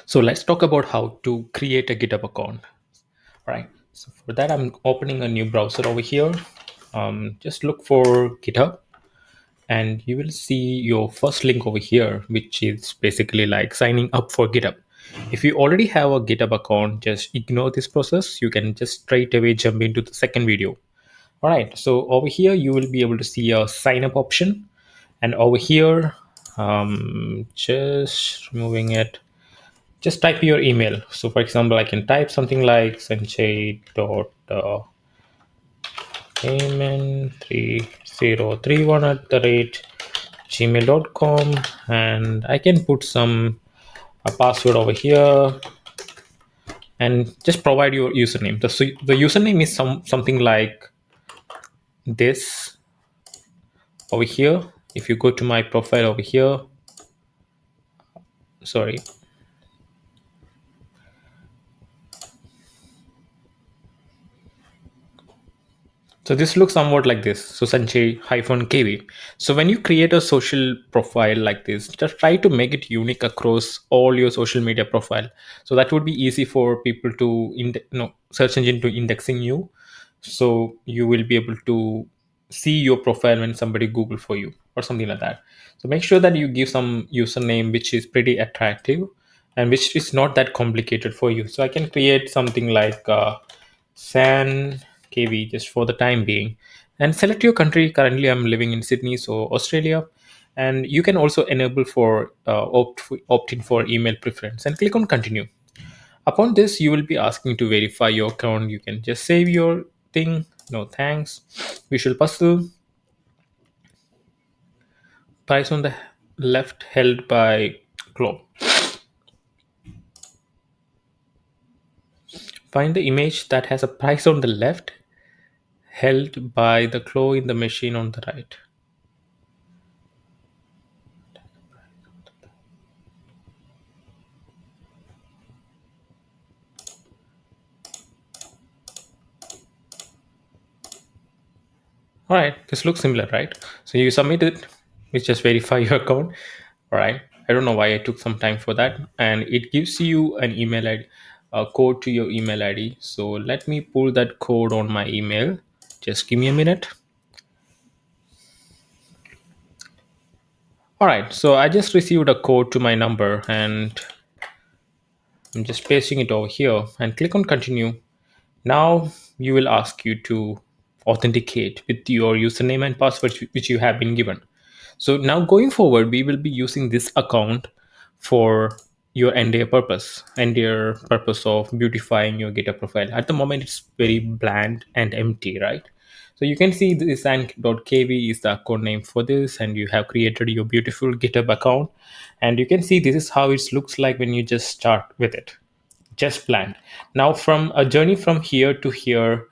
So let's talk about how to create a GitHub account. All right. So for that, I'm opening a new browser over here. Just look for GitHub, and you will see your first link over here, which is basically like signing up for GitHub. If you already have a GitHub account, just ignore this process. You can just straight away jump into the second video. All right. So over here, you will be able to see a sign up option, and over here, just removing it, just type your email. So for example, I can type something like sanjay.payment3031 at the rate gmail.com, and I can put some a password over here and just provide your username. The username is something like this over here. If you go to my profile over here, sorry. So this looks somewhat like this. So Sanjay hyphen KV. So when you create a social profile like this, just try to make it unique across all your social media profile. So that would be easy for people to search engine to indexing you. So you will be able to see your profile when somebody Google for you or something like that. So make sure that you give some username which is pretty attractive and which is not that complicated for you. So I can create something like San KV just for the time being, and select your country. Currently, I'm living in Sydney, so Australia. And you can also enable for opt in for email preference and click on continue. Upon this, you will be asking to verify your account. You can just save your thing. No thanks. Visual puzzle. Price on the left held by Globe. Find the image that has a price on the left held by the claw in the machine on the right. All right, this looks similar, right? So you submit it, we just verify your account. All right, I don't know why I took some time for that, and it gives you an email ID, a code to your email ID. So let me pull that code on my email. Just give me a minute. All right, so I just received a code to my number, and I'm just pasting it over here and click on continue. Now you will ask you to authenticate with your username and password which you have been given. So now going forward, we will be using this account for your entire purpose of beautifying your GitHub profile. At the moment, it's very bland and empty, right? So you can see this and.kv is the account name for this, and you have created your beautiful GitHub account. And you can see this is how it looks like when you just start with it, just planned. Now from a journey from here to here,